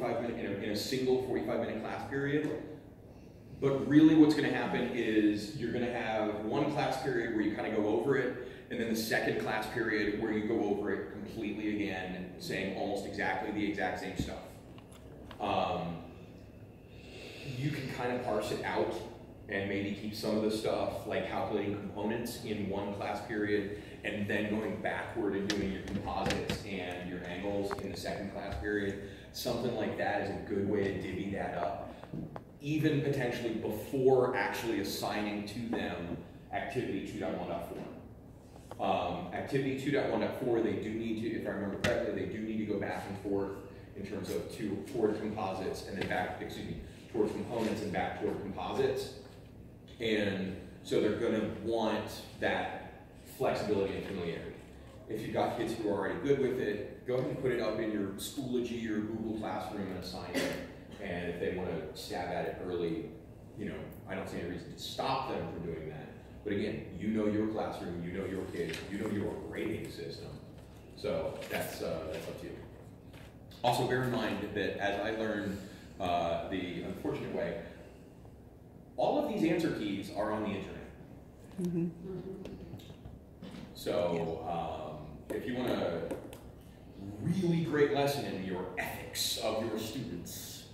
in a single 45-minute class period. But really what's going to happen is you're going to have one class period where you kind of go over it, and then the second class period where you go over it completely again, saying almost exactly the exact same stuff. You can kind of parse it out and maybe keep some of the stuff like calculating components in one class period and then going backward and doing your composites and your angles in the second class period. Something like that is a good way to divvy that up, even potentially before actually assigning to them activity 2.1.4. Activity 2.1.4, they do need to, if I remember correctly, they do need to go back and forth in terms of toward composites and then back, towards components and back toward composites. And so they're going to want that flexibility and familiarity. If you've got kids who are already good with it, go ahead and put it up in your Schoology or Google Classroom and assign it. And if they want to stab at it early, you know, I don't see any reason to stop them from doing that. But again, you know your classroom, you know your kids, you know your grading system. So that's up to you. Also bear in mind that as I learned the unfortunate way, all of these answer keys are on the internet. Mm-hmm. So if you want a really great lesson in your ethics of your students,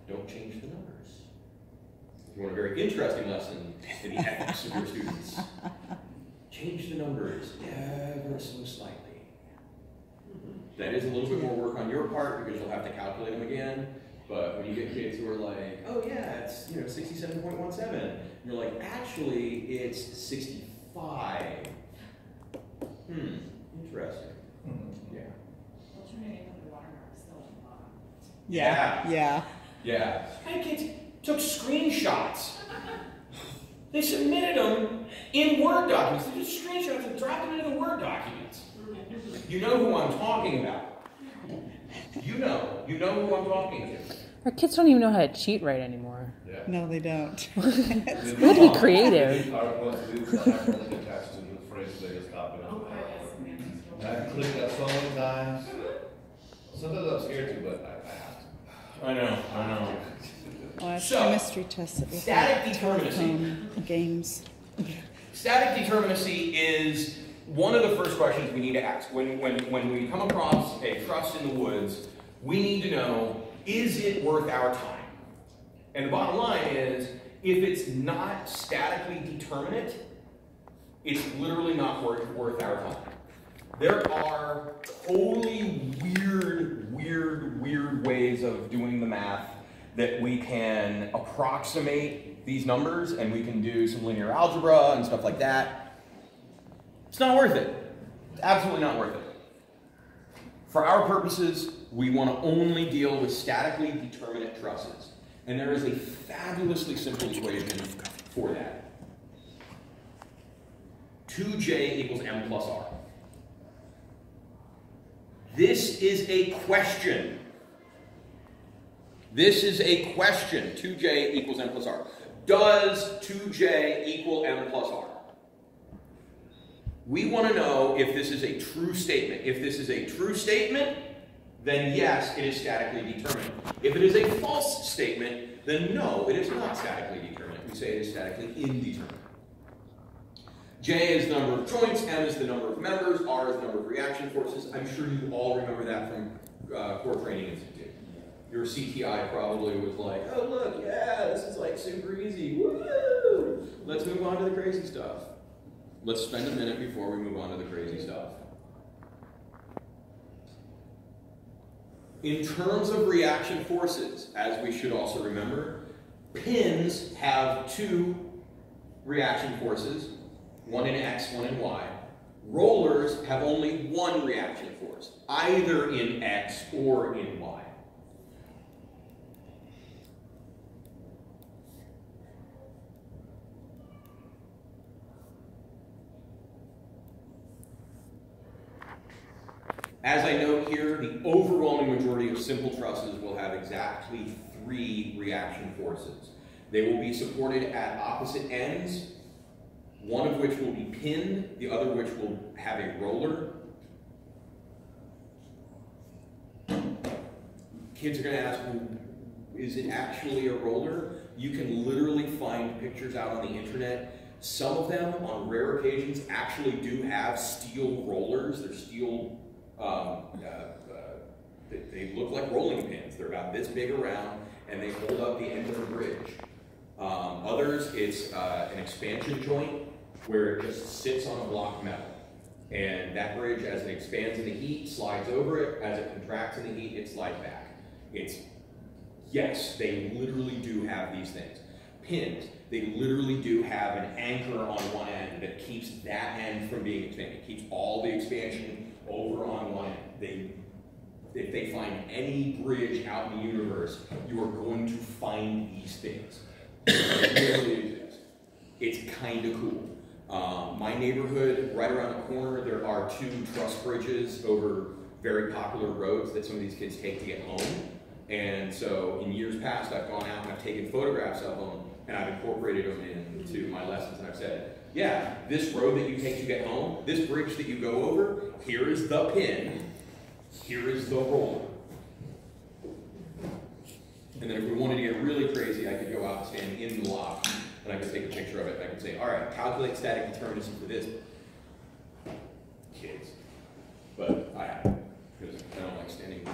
don't change the numbers. If you want a very interesting lesson in the ethics of your students, change the numbers ever so slightly. That is a little bit more work on your part because you'll have to calculate them again. But when you get kids who are like, oh yeah, it's 67.17, and you're like, actually it's 65. Interesting. Yeah. Alternating with the watermark is still on the bottom. Yeah. My kids took screenshots. They submitted them in Word documents. They just screenshots and dropped them into the Word documents. You know who I'm talking about. You know who I'm talking to. Our kids don't even know how to cheat right anymore. Yeah. No, they don't. We have to be creative. I clicked that so many times. Sometimes I'm scared to, but I have to. I know. Oh, I have So, chemistry tests that we static have determinacy. Games. Static determinacy is one of the first questions we need to ask. When we come across a truss in the woods, we need to know, is it worth our time? And the bottom line is, if it's not statically determinate, it's literally not worth our time. There are totally weird ways of doing the math that we can approximate these numbers, and we can do some linear algebra and stuff like that. It's not worth it. It's absolutely not worth it. For our purposes, we want to only deal with statically determinate trusses. And there is a fabulously simple equation for that. 2j equals m plus r. This is a question. This is a question. 2j equals m plus r. Does 2j equal m plus r? We want to know if this is a true statement. If this is a true statement, then yes, it is statically determinate. If it is a false statement, then no, it is not statically determinate. We say it is statically indeterminate. J is the number of joints, M is the number of members, R is the number of reaction forces. I'm sure you all remember that from Core Training Institute. Your CTI probably was like, oh look, yeah, this is like super easy, woo! Let's move on to the crazy stuff. Let's spend a minute before we move on to the crazy stuff. In terms of reaction forces, as we should also remember, pins have two reaction forces, one in X, one in Y. Rollers have only one reaction force, either in X or in Y. As I note here, the overwhelming majority of simple trusses will have exactly 3 reaction forces. They will be supported at opposite ends, one of which will be pinned, the other which will have a roller. kids are gonna ask, well, is it actually a roller? You can literally find pictures out on the internet. Some of them, on rare occasions, actually do have steel rollers. They're steel, they look like rolling pins. They're about this big around, and they hold up the end of a bridge. Others, it's an expansion joint where it just sits on a block of metal. And that bridge, as it expands in the heat, slides over it. As it contracts in the heat, it slides back. Yes, they literally do have these things. Pins, they literally do have an anchor on one end that keeps that end from being expanded. It keeps all the expansion over on one end. If they find any bridge out in the universe, you are going to find these things. It really exists. It's kind of cool. My neighborhood, right around the corner, there are 2 truss bridges over very popular roads that some of these kids take to get home. And so in years past, I've gone out and I've taken photographs of them and I've incorporated them into my lessons, and I've said, yeah, this road that you take to get home, this bridge that you go over, here is the pin, here is the roller. And then if we wanted to get really crazy, I could go out and stand in the lot and I could take a picture of it and I could say, all right, calculate static determinism for this. Kids. But I haven't, because I don't like standing in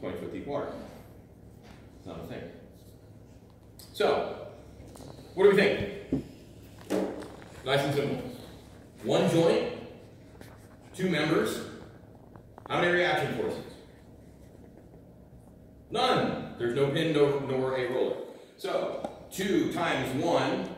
20-foot deep water. It's not a thing. So, what do we think? Nice and simple. 1 joint, 2 members. How many reaction forces? None. There's no pin nor a roller. So, 2 times 1,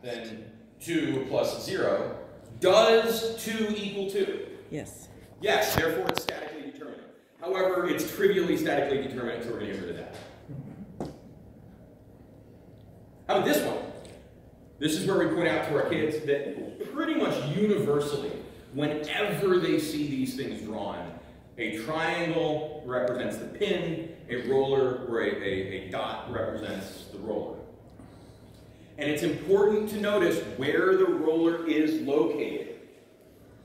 then 2 plus 0. Does 2 equal 2? Yes. Yes, therefore it's statically determinate. However, it's trivially statically determinate, so we're going to get rid of that. How about this one? This is where we point out to our kids that pretty much universally, whenever they see these things drawn, a triangle represents the pin, a roller or a dot represents the roller. And it's important to notice where the roller is located.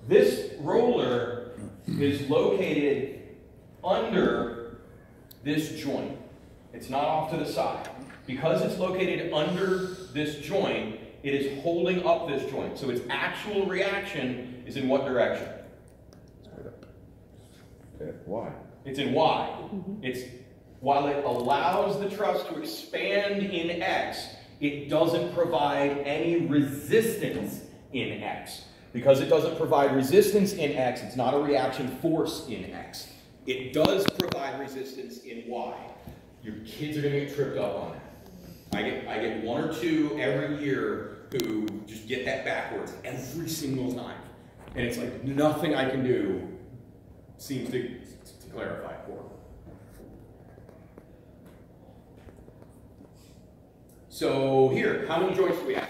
This roller is located under this joint. It's not off to the side. Because it's located under this joint, it is holding up this joint. So its actual reaction is in what direction? Y. It's in Y. While it allows the truss to expand in X, it doesn't provide any resistance in X. Because it doesn't provide resistance in X, it's not a reaction force in X. It does provide resistance in Y. Your kids are going to get tripped up on that. I get 1 or 2 every year who just get that backwards every single time. And it's like nothing I can do seems to clarify for them. So here, how many joints do we have?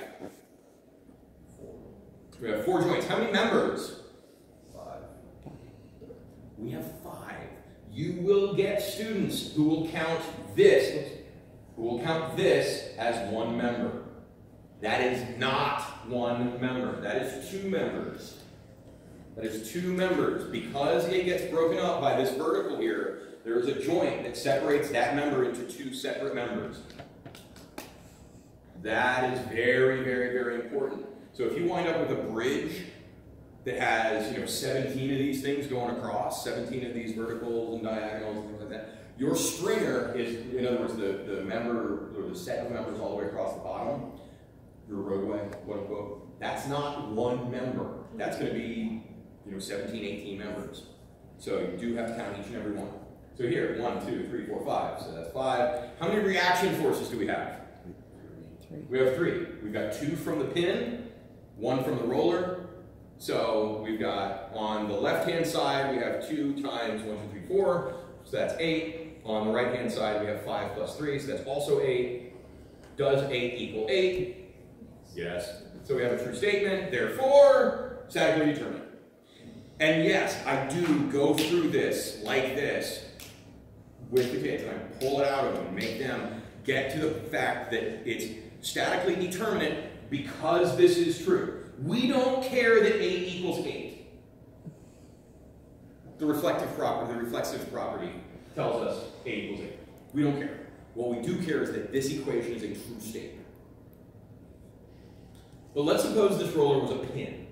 We have 4 joints. How many members? 5. We have 5. You will get students who will count this as 1 member. That is not 1 member. That is 2 members. That is 2 members. Because it gets broken up by this vertical here, there is a joint that separates that member into 2 separate members. That is very, very, very important. So if you wind up with a bridge that has, 17 of these things going across, 17 of these verticals and diagonals and things like that, your stringer is, in other words, the member, or the set of members all the way across the bottom, your roadway, quote unquote, that's not 1 member. That's going to be, 17, 18 members. So you do have to count each and every one. So here, 1, 2, 3, 4, 5. So that's 5. How many reaction forces do we have? 3. We have 3. We've got 2 from the pin, 1 from the roller. So we've got, on the left-hand side, we have 2 times 1, 2, 3, 4. So that's 8. On the right-hand side, we have 5 plus 3, so that's also 8. Does 8 equal 8? Yes. So we have a true statement, therefore, statically determinate. And yes, I do go through this, like this, with the kids, and I pull it out of them and make them get to the fact that it's statically determinate because this is true. We don't care that 8 equals 8. The reflective property, the reflexive property tells us A equals A. We don't care. What we do care is that this equation is a true statement. But let's suppose this roller was a pin.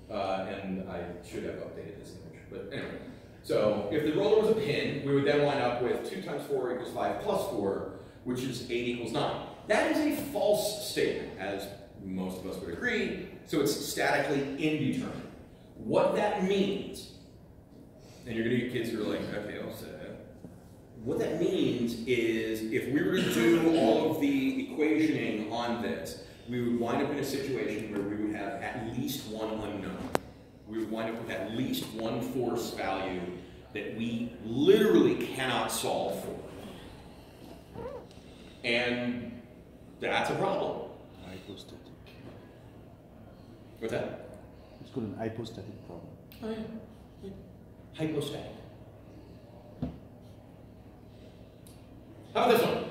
And I should have updated this image, but anyway. So if the roller was a pin, we would then wind up with 2 times 4 equals 5 plus 4, which is 8 equals 9. That is a false statement, as most of us would agree, so it's statically indeterminate. What that means, and you're going to get kids who are like, okay, I'll say that. What that means is if we were to do all of the equationing on this, we would wind up in a situation where we would have at least one unknown. We would wind up with at least one force value that we literally cannot solve for. And that's a problem. Hypostatic. What's that? It's called an hypostatic problem. Oh, yeah. Hypostatic. How about this one?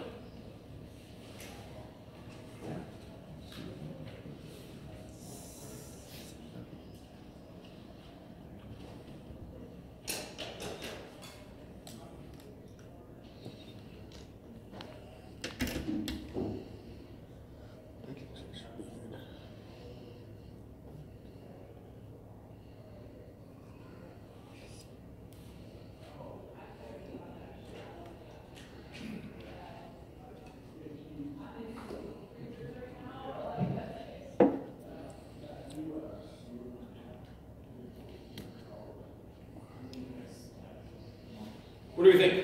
What do we think?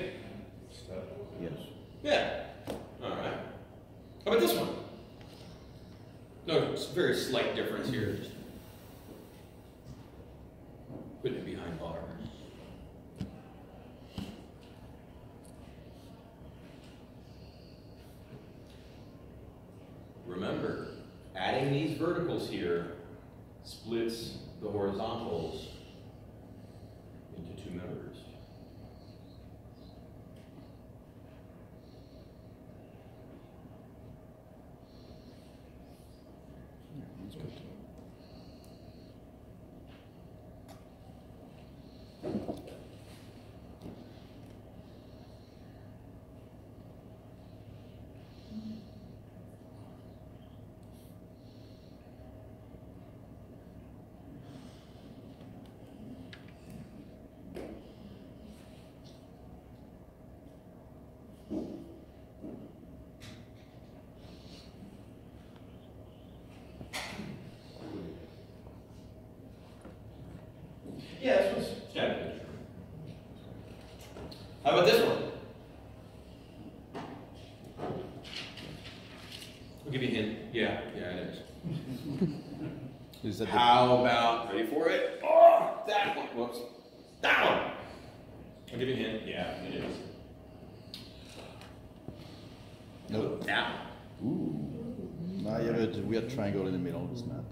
Yes. Yeah. All right. How about this one? No, it's a very slight difference here. Just putting it behind bar. Remember, adding these verticals here splits the horizontals into 2 members. That's good. Yeah, this one's static. How about this one? I'll give you a hint. Yeah, it is. Is that How about, ready for it? Oh, that one. Whoops. That one. I'll give you a hint. Yeah, it is. No. That one. Ooh. Now you have a weird triangle in the middle, it's not.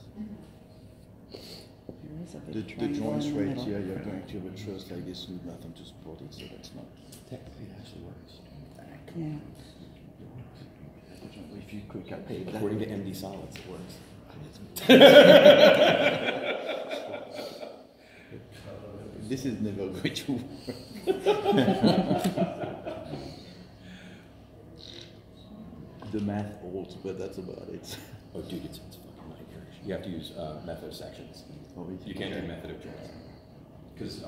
There is a The big triangle joints in the right middle. here, you're going to have a truss like this with nothing to support it, so that's not. Technically, it actually works. Yeah. If you could calculate that. According to MD Solids, it works. This is never going to work. The math holds, but that's about it. Oh, dude, it's fucking nightmarish. You have to use method of sections. You can't do method of joints. Because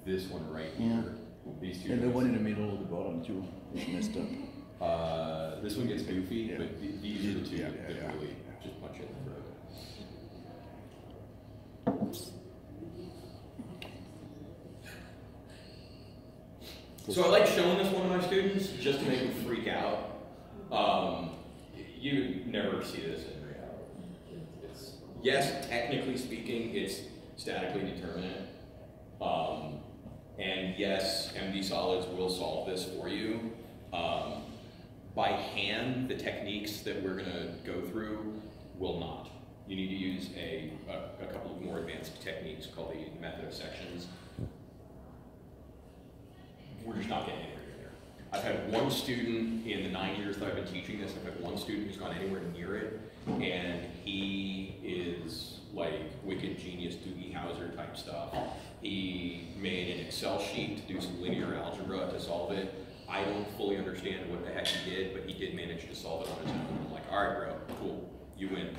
this one right Yeah. here, these two. And the one in the middle, the bottom too, is messed up. This one gets goofy, Yeah. but these are the two Yeah, that yeah, yeah. really just punch it in the throat. So I like showing this one to my students just to make them freak out. You would never see this in reality. It's, yes, technically speaking, it's statically determinate. And yes, MD Solids will solve this for you. By hand, the techniques that we're gonna go through will not. You need to use a couple of more advanced techniques called the method of sections. We're just not getting anywhere there. I've had one student in the 9 years that I've been teaching this, I've had one student who's gone anywhere near it, and he is like wicked genius Doogie Howser type stuff. He made an Excel sheet to do some linear algebra to solve it. I don't fully understand what the heck he did, but he did manage to solve it on his own. I'm like, all right, bro, cool, you win.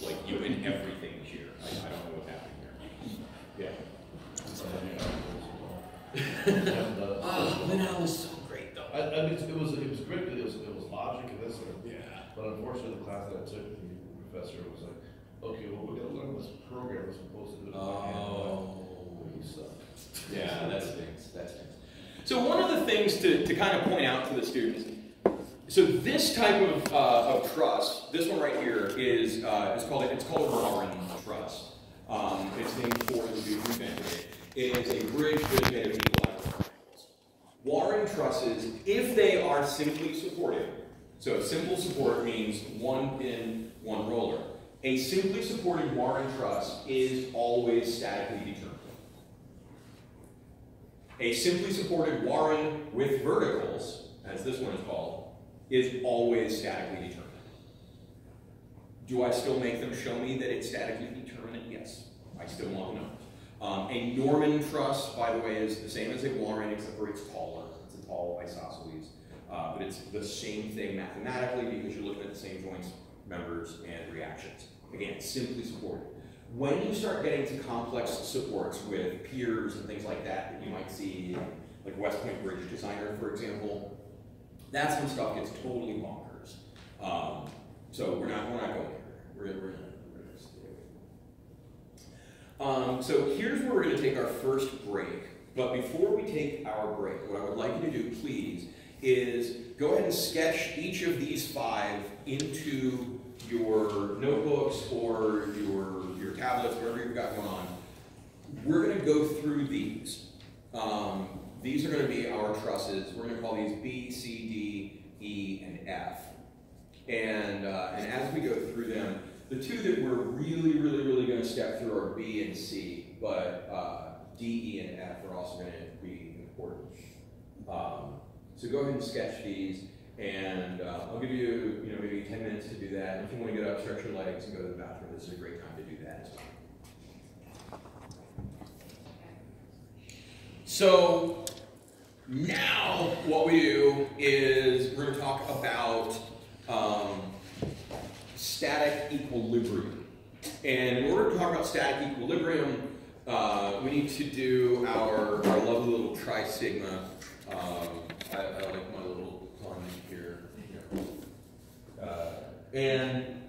Like, you win everything this year. I don't know what's happening here. Yeah. Lineal was so great, though. I mean, it was great, but it was logic and this, and but unfortunately, the class that I took, the professor was like, okay, well, we're gonna learn this program we're supposed to do. You suck. Yeah, that stinks. That stinks. So one of the things to kind of point out to the students, so this type of truss, this one right here is it's called Warren truss. It's named for the dude who invented it. It is a bridge made of equal triangles. Warren trusses, if they are simply supported, so simple support means one pin, one roller. A simply supported Warren truss is always statically determined. A simply supported Warren with verticals, as this one is called, is always statically determined. Do I still make them show me that it's statically determinate? Yes. I still want to know. A Norman truss, by the way, is the same as a Warren, except for it's taller. It's a tall isosceles. But it's the same thing mathematically because you're looking at the same joints, members, and reactions. Again, simply supported. When you start getting to complex supports with piers and things like that you might see in, like West Point Bridge Designer, for example, that's when stuff gets totally bonkers. So we're not going there. We're gonna stay away. So here's where we're going to take our first break. But before we take our break, what I would like you to do, please, is go ahead and sketch each of these 5 into your notebooks or your tablets, whatever you've got going on. We're going to go through these. These are going to be our trusses. We're going to call these B, C, D, E, and F. And as we go through them, the two that we're really going to step through are B and C, but D, E, and F are also going to be important. So go ahead and sketch these, and I'll give you, maybe 10 minutes to do that. If you want to get up, stretch your legs, and go to the bathroom, this is a great time to do that as well. So now what we do is we're going to talk about static equilibrium. And in order to talk about static equilibrium, we need to do our lovely little tri-sigma. I like my little pun here. And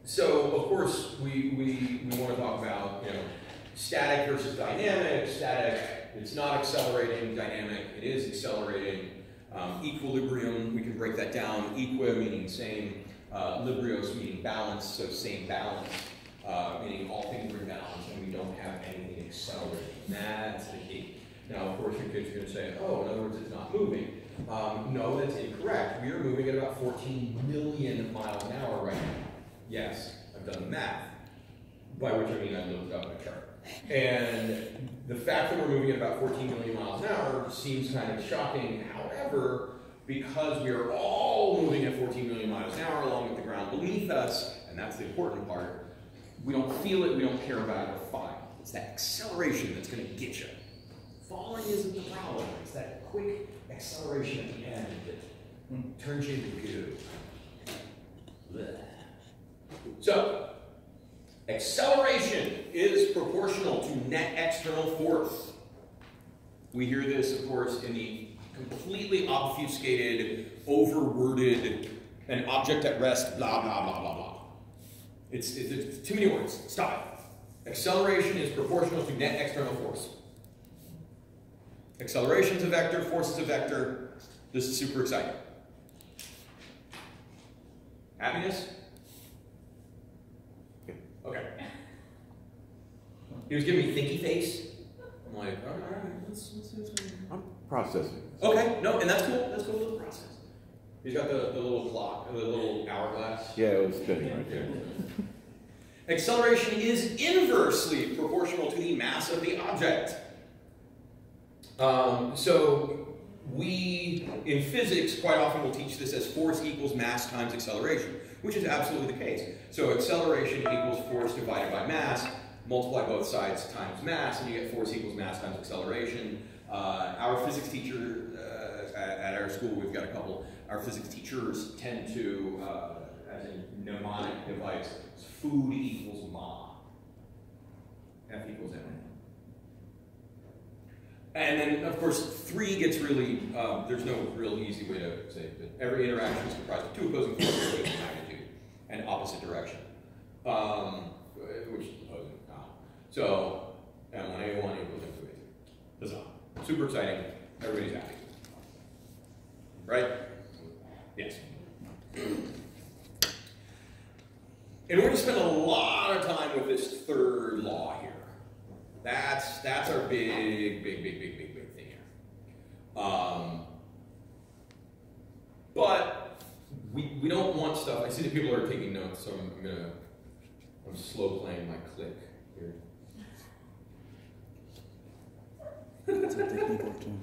so, of course, we want to talk about, static versus dynamic. Static, it's not accelerating. Dynamic, it is accelerating. Equilibrium, we can break that down. Equi meaning same. Librios meaning balance, so same balance. Meaning all things are in balance and we don't have anything accelerating. That's the key. Now, of course, your kids are going to say, oh, in other words, it's not moving. No, that's incorrect. We are moving at about 14 million miles an hour right now. Yes, I've done the math, by which I mean I looked up a chart. And the fact that we're moving at about 14 million miles an hour seems kind of shocking. However, because we are all moving at 14 million miles an hour along with the ground beneath us, and that's the important part, we don't feel it, we don't care about it, we're fine. It's that acceleration that's going to get you. Falling isn't the problem. It's that quick acceleration at the end that turns you into goo. Blech. So, acceleration is proportional to net external force. We hear this, of course, in the completely obfuscated, overworded, an object at rest, blah, blah, blah, blah, blah. It's too many words. Stop it. Acceleration is proportional to net external force. Acceleration is a vector, force is a vector. This is super exciting. Happiness? Okay. He was giving me thinky face. I'm like, all right, let's I'm processing. okay, no, and that's cool. That's cool little process. He's got the little clock, the little hourglass. Yeah, it was spinning right there. Acceleration is inversely proportional to the mass of the object. So we, in physics, quite often will teach this as force equals mass times acceleration, which is absolutely the case. So acceleration equals force divided by mass. multiply both sides times mass, and you get force equals mass times acceleration. Our physics teacher, at our school, we've got a couple, our physics teachers tend to, as a mnemonic device, food equals ma. F equals ma. And then, of course, 3 gets really, there's no real easy way to say it, but every interaction is comprised of 2 opposing forces of magnitude and opposite direction. Which is opposing. So, M1A1 equals M2A2. Huzzah. Super exciting. Everybody's happy. Right? Yes. And we're going to spend a lot of time with this third law here. That's our big thing here. But we don't want stuff. I see that people are taking notes, so I'm slow playing my click here. It's a technical term.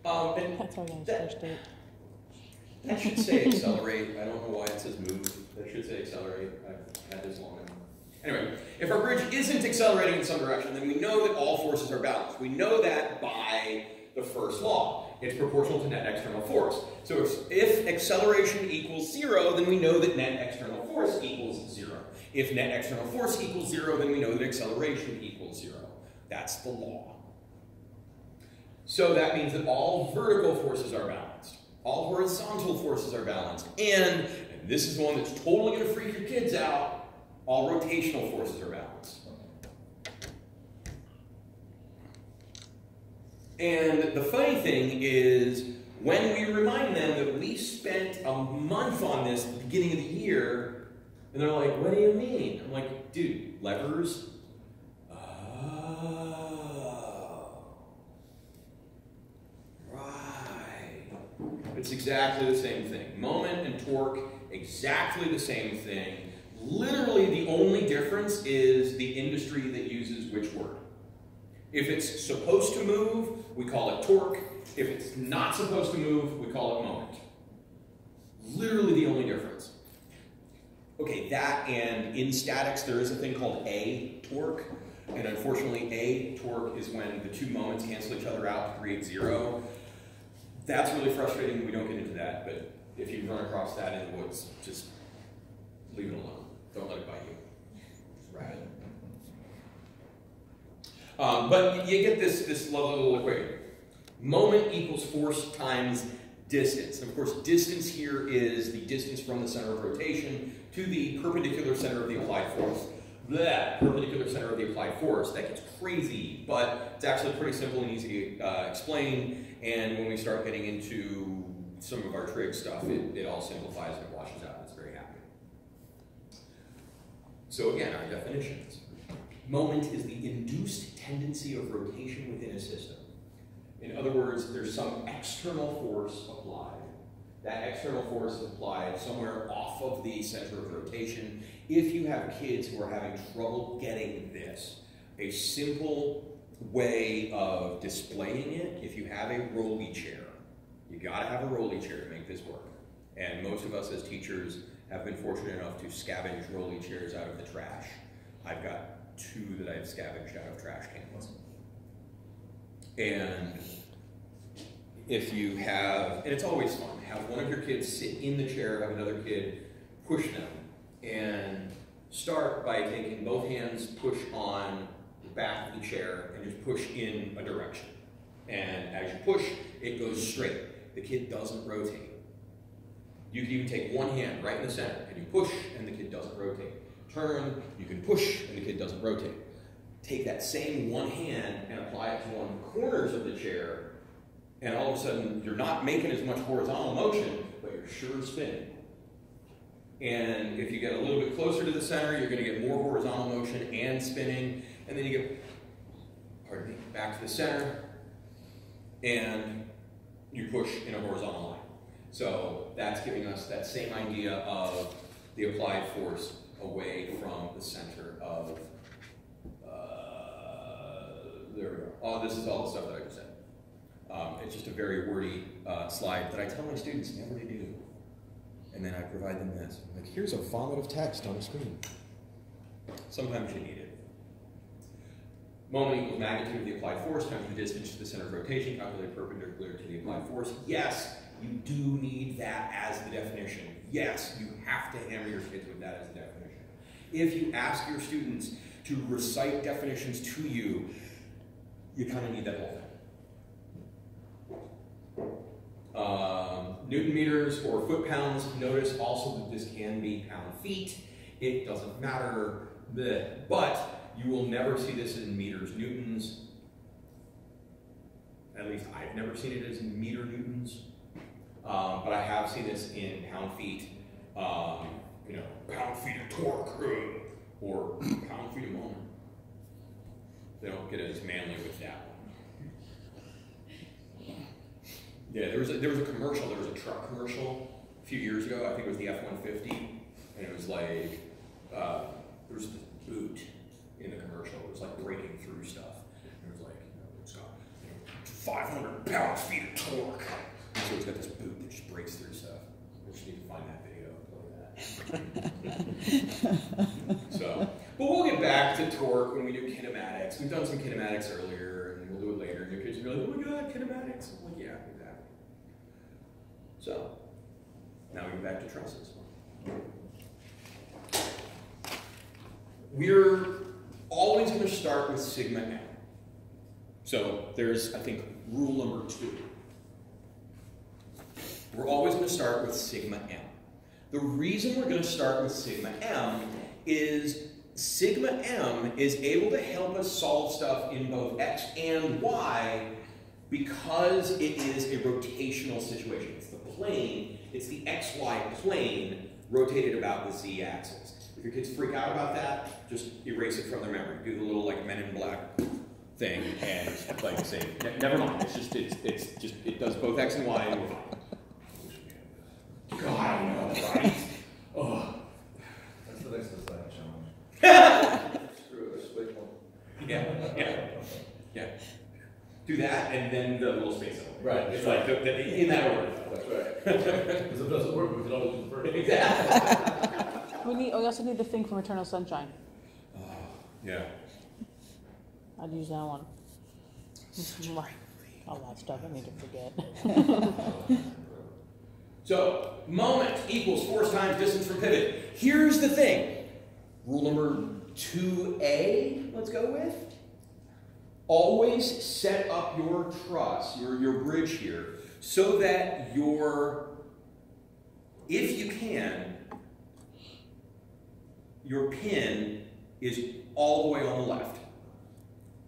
And That's our guy's first date. that should say accelerate. I don't know why it says move. That should say accelerate. I've had this long enough. Anyway, if our bridge isn't accelerating in some direction, then we know that all forces are balanced. We know that by the first law. It's proportional to net external force. So if acceleration equals 0, then we know that net external force equals 0. If net external force equals 0, then we know that acceleration equals 0. That's the law. So that means that all vertical forces are balanced. All horizontal forces are balanced. And this is the one that's totally going to freak your kids out, all rotational forces are balanced. And the funny thing is, when we remind them that we spent a month on this at the beginning of the year, and they're like, what do you mean? I'm like, dude, levers. Oh. Right. It's exactly the same thing. Moment and torque, exactly the same thing. Literally the only difference is the industry that uses which word. If it's supposed to move, we call it torque. If it's not supposed to move, we call it moment. Literally the only difference. Okay, that and in statics, there is a thing called A torque. And unfortunately, A torque is when the 2 moments cancel each other out to create 0. That's really frustrating. We don't get into that. But if you run across that in the woods, just leave it alone. Don't let it bite you. It's rabid. But you get this lovely little equation. Moment equals force times distance. And of course, distance here is the distance from the center of rotation to the perpendicular center of the applied force. That perpendicular center of the applied force. That gets crazy, but it's actually pretty simple and easy to explain. And when we start getting into some of our trig stuff, it all simplifies and it washes out. It's very happy. So again, our definitions. Moment is the induced tendency of rotation within a system. In other words, there's some external force applied. That external force is applied somewhere off of the center of rotation. If you have kids who are having trouble getting this, a simple way of displaying it, if you have a rolly chair, you gotta have a rolly chair to make this work. And most of us as teachers have been fortunate enough to scavenge rolly chairs out of the trash. I've got 2 that I've scavenged out of trash cans. And if you have, and it's always fun, have one of your kids sit in the chair, have another kid push them, and start by taking both hands, push on the back of the chair, and just push in a direction. And as you push, it goes straight. The kid doesn't rotate. You can even take one hand right in the center, and you push, and the kid doesn't rotate. Turn, you can push, and the kid doesn't rotate. Take that same one hand and apply it to one of the corners of the chair, and all of a sudden, you're not making as much horizontal motion, but you're sure spinning. And if you get a little bit closer to the center, you're going to get more horizontal motion and spinning, and then you get, pardon me, back to the center, and you push in a horizontal line. So that's giving us that same idea of the applied force away from the center of, there we go. Oh, this is all the stuff that I just said. It's just a very wordy slide that I tell my students never to do. and then I provide them this. Like, here's a vomit of text on the screen. Sometimes you need it. Moment equals magnitude of the applied force times the distance to the center of rotation, calculated perpendicular to the applied force. Yes, you do need that as the definition. Yes, you have to hammer your kids with that as the definition. If you ask your students to recite definitions to you, you kind of need that whole thing. Newton meters or foot pounds. Notice also that this can be pound feet. It doesn't matter, but you will never see this in meters newtons. At least I've never seen it as in meter newtons. But I have seen this in pound feet. You know, pound feet of torque or pound feet of moment. They don't get as manly with that one. Yeah, there was a commercial. There was a truck commercial a few years ago. I think it was the F-150, and it was like there was this boot in the commercial. It was like breaking through stuff. And it was like, you know, it's got 500 pound-feet of torque. And so it's got this boot that just breaks through stuff. I just need to find that video and play that. So, but we'll get back to torque when we do kinematics. We've done some kinematics earlier, and we'll do it later. And your kids will be like, oh my god, kinematics. I'm like, yeah, exactly. So, now we go back to trusses. We're always going to start with sigma m. So there's, I think, rule number 2. We're always going to start with sigma m. The reason we're going to start with sigma m is sigma m is able to help us solve stuff in both x and y because it is a rotational situation. It's the plane, it's the xy plane rotated about the z-axis. If your kids freak out about that, just erase it from their memory. Do the little like Men in Black thing and like say, never mind. It's just it does both x and y and we're fine. God, I know, right? Oh, That's the next design challenge. Screw it, split one. Yeah. Do that and then the little space element. Right. It's like in that order. That's right. Because if it doesn't work, we can always do the first. Exactly. We also need the thing from Eternal Sunshine. Yeah. I'd use that one. All that stuff I need to forget. So, moment equals force times distance from pivot. Here's the thing. Rule number 2A, let's go with. Always set up your truss, your bridge here, so that if you can, your pin is all the way on the left.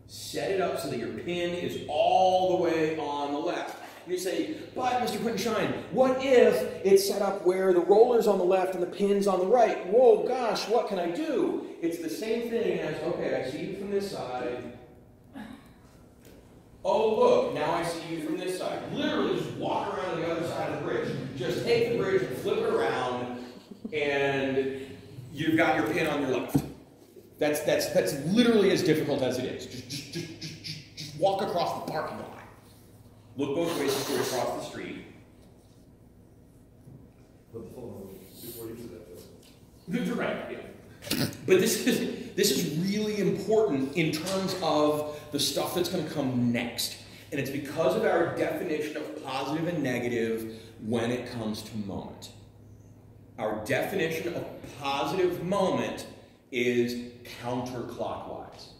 Set it up so that your pin is all the way on the left. And you say, but Mr. Quinton-Schein, what if it's set up where the roller's on the left and the pin's on the right? Whoa, gosh, what can I do? It's the same thing as, okay, I see you from this side. Oh, look, now I see you from this side. Literally just walk around to the other side of the bridge. Just take the bridge and flip it around, and you've got your pin on your left. That's literally as difficult as it is. Just walk across the parking lot. Look both ways before you cross the street. But the phone before you do that, though. Right, yeah. But this is really important in terms of the stuff that's going to come next. And it's because of our definition of positive and negative when it comes to moment. Our definition of positive moment is counterclockwise.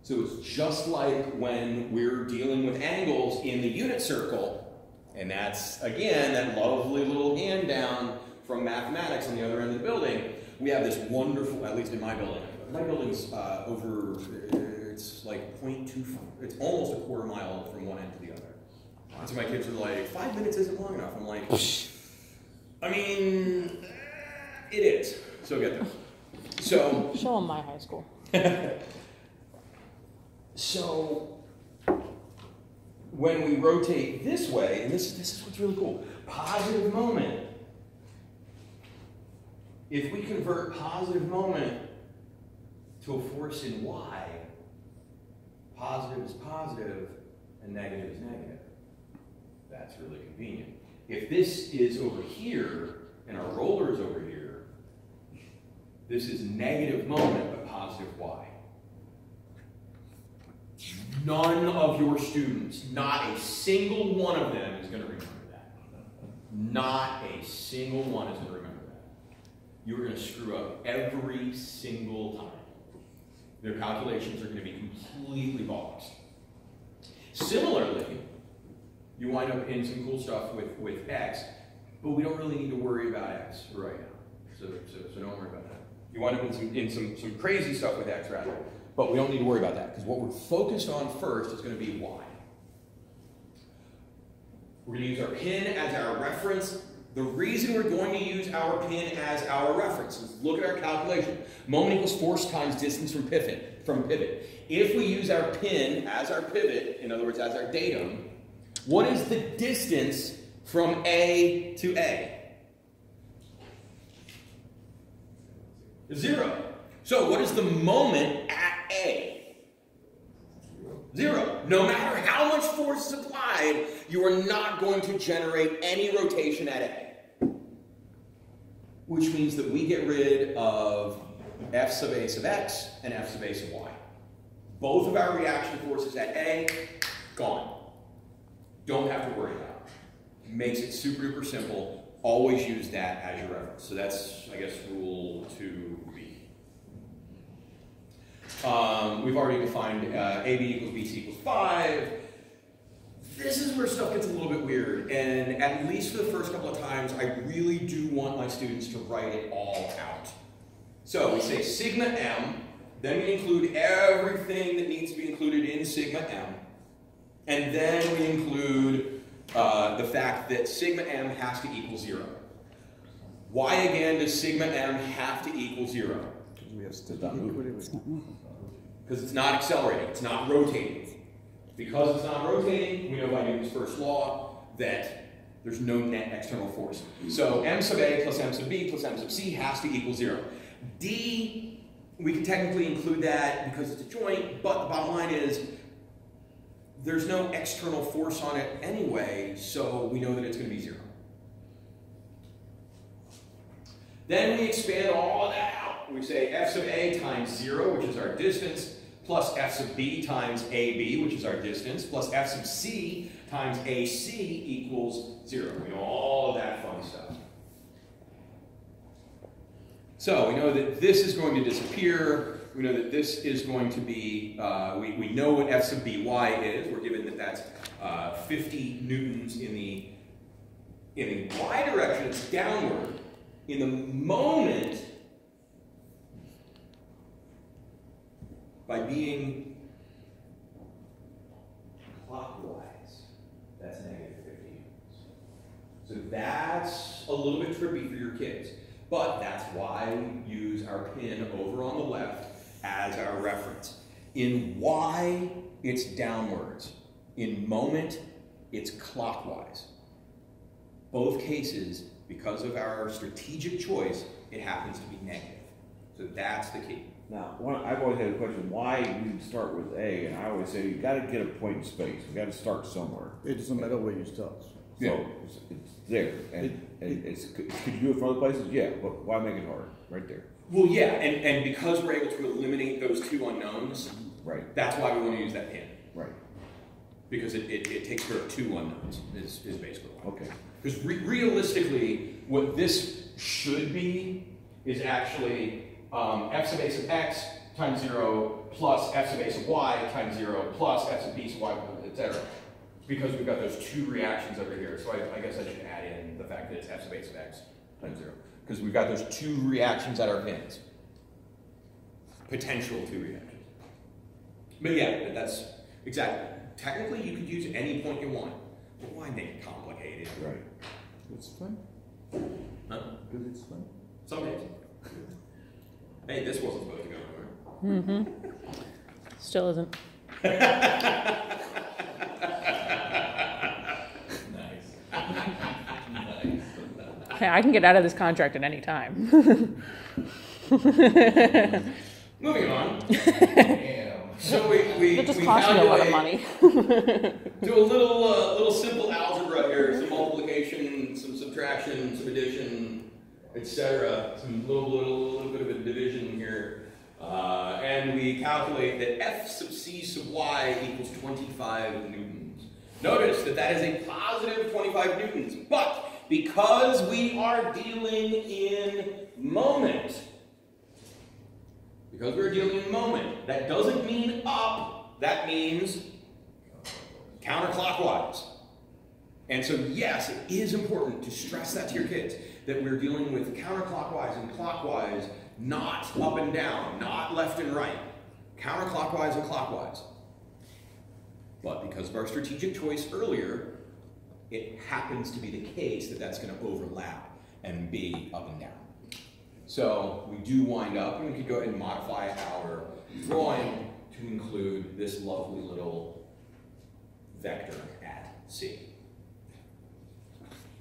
So it's just like when we're dealing with angles in the unit circle, and that's, again, that lovely little hand down from mathematics on the other end of the building. We have this wonderful, at least in my building. My building's it's like 0.25, it's almost a quarter mile from one end to the other. And so my kids are like, 5 minutes isn't long enough. I'm like, I mean, it is. So get this. So show them my high school. So when we rotate this way, and this is what's really cool, positive moment. If we convert positive moment to a force in y, positive is positive and negative is negative. That's really convenient. If this is over here, and our roller is over here, this is negative moment, but positive y. None of your students, not a single one of them is going to remember that. Not a single one is going to remember that. You are going to screw up every single time. Their calculations are going to be completely boxed. Similarly, you wind up in some cool stuff with x, but we don't really need to worry about x right now. So don't worry about that. You wind up in some crazy stuff with x rather, but we don't need to worry about that because what we're focused on first is going to be y. We're going to use our pin as our reference. The reason we're going to use our pin as our reference is look at our calculation. Moment equals force times distance from pivot. If we use our pin as our pivot, in other words, as our datum, what is the distance from A to A? 0. So what is the moment at A? 0. No matter how much force is applied, you are not going to generate any rotation at A. Which means that we get rid of F sub A sub x and F sub A sub y. Both of our reaction forces at A, gone. Don't have to worry about it. Makes it super duper simple. Always use that as your reference. So that's, I guess, rule 2B. We've already defined AB equals BC equals 5. This is where stuff gets a little bit weird. And at least for the first couple of times, I really do want my students to write it all out. So we say sigma m, then we include everything that needs to be included in sigma m. And then we include the fact that sigma m has to equal 0. Why again does sigma m have to equal 0? Because it's not accelerating, it's not rotating. Because it's not rotating, we know by Newton's first law that there's no net external force. So m sub a plus m sub b plus m sub c has to equal 0. D, we can technically include that because it's a joint, but the bottom line is there's no external force on it anyway, so we know that it's going to be 0. Then we expand all of that out. We say f sub a times 0, which is our distance, plus f sub b times ab, which is our distance, plus f sub c times ac equals 0. We know all of that fun stuff. So we know that this is going to disappear. We know that this is going to be, we know what f sub by is. We're given that that's 50 newtons in the y direction. It's downward. In the moment, by being clockwise, that's negative 50 newtons. So that's a little bit trippy for your kids. But that's why we use our pin over on the left as our reference. In y, it's downwards. In moment, it's clockwise. Both cases, because of our strategic choice, it happens to be negative. So that's the key. Now, I've always had a question, why we start with A, and I always say, you've got to get a point in space. You've got to start somewhere. It doesn't matter where you start. So, it's there. And could you do it for other places? Yeah, but why make it hard? Right there. Well, yeah, and because we're able to eliminate those two unknowns, right. That's why we want to use that pin. Right. Because it takes care of two unknowns, is basically why. Okay. Because realistically, what this should be is actually f sub a sub x times 0 plus f sub a sub y times 0 plus f sub b sub y, etc. Because we've got those two reactions over here. So I guess I should add in the fact that it's f sub a sub x times 0. Because we've got those two reactions at our pins. Potential two reactions. But yeah, that's exactly. Technically, you could use any point you want. But why make it complicated? Right. It's fun. Huh? Because it's fun. Some days. Hey, this wasn't supposed to go anywhere. Mm-hmm. Still isn't. Hey, I can get out of this contract at any time. Moving on. So we It just costs me a lot of money. Do a little simple algebra here, some multiplication, some subtraction, some addition, etc. Some little bit of a division here. And we calculate that F sub C sub Y equals 25 newtons. Notice that that is a positive 25 newtons, but because we are dealing in moment, that doesn't mean up, that means counterclockwise. And so yes, it is important to stress that to your kids, that we're dealing with counterclockwise and clockwise, not up and down, not left and right, counterclockwise and clockwise. But because of our strategic choice earlier, it happens to be the case that that's going to overlap and be up and down. So we do wind up, and we could go ahead and modify our drawing to include this lovely little vector at C.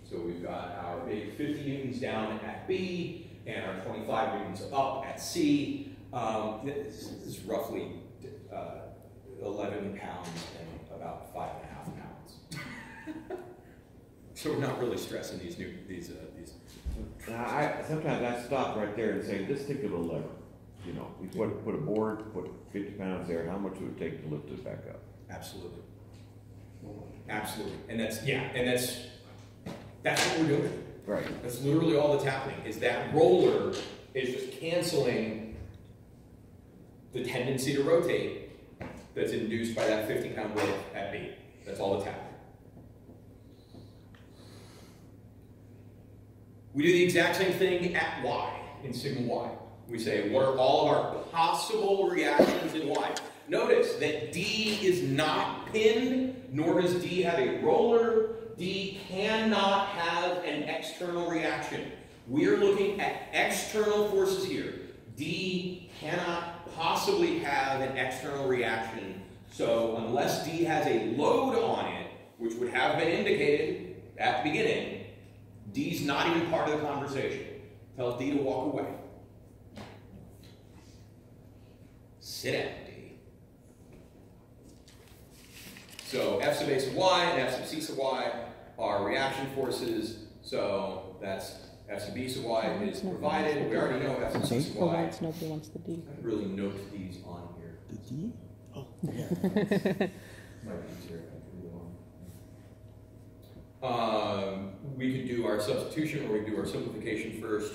So we've got our big 50 newtons down at B, and our 25 newtons up at C. This is roughly 11 pounds and about 5.5 pounds. So we're not really stressing these. Sometimes I stop right there and say, just think of a lever. You know, we put a board, put 50 pounds there, how much would it take to lift it back up? Absolutely. Absolutely. And that's what we're doing. Right. That's literally all that's happening, is that roller is just canceling the tendency to rotate that's induced by that 50-pound weight at B. That's all that's happening. We do the exact same thing at Y, in sigma Y. We say, what are all of our possible reactions in Y? Notice that D is not pinned, nor does D have a roller. D cannot have an external reaction. We are looking at external forces here. D cannot possibly have an external reaction. So unless D has a load on it, which would have been indicated at the beginning, D's not even part of the conversation. Tell D to walk away. Sit down, D. So F sub A sub Y and F sub C sub Y are reaction forces. So that's F sub B sub Y is provided. We already know F sub C sub Y. Nobody wants the D. I really note these on here. The D? Oh, yeah. Might be easier if I drew them on. We could do our substitution or we could do our simplification first.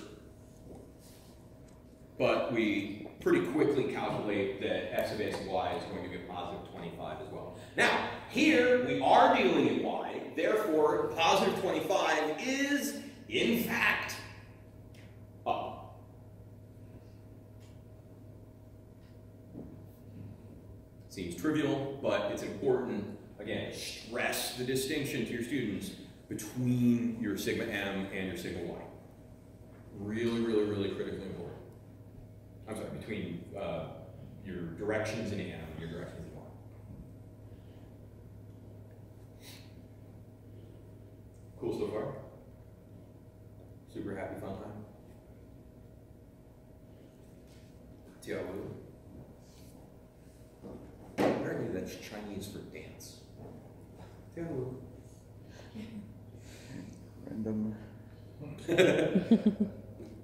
But we pretty quickly calculate that F sub A sub Y is going to be a positive 25 as well. Now, here we are dealing in Y, therefore positive 25 is, in fact, up. Seems trivial, but it's important. Again, stress the distinction to your students between your sigma M and your sigma Y. Really, really, really critically important. I'm sorry, between your directions in M and your directions in Y. Cool so far? Super happy, fun time? Tiawu. Apparently that's Chinese for dance. Tiawu. Random.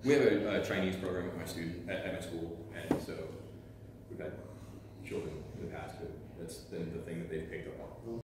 We have a Chinese program at my school, and so we've had children in the past who that's been the thing that they've picked up on.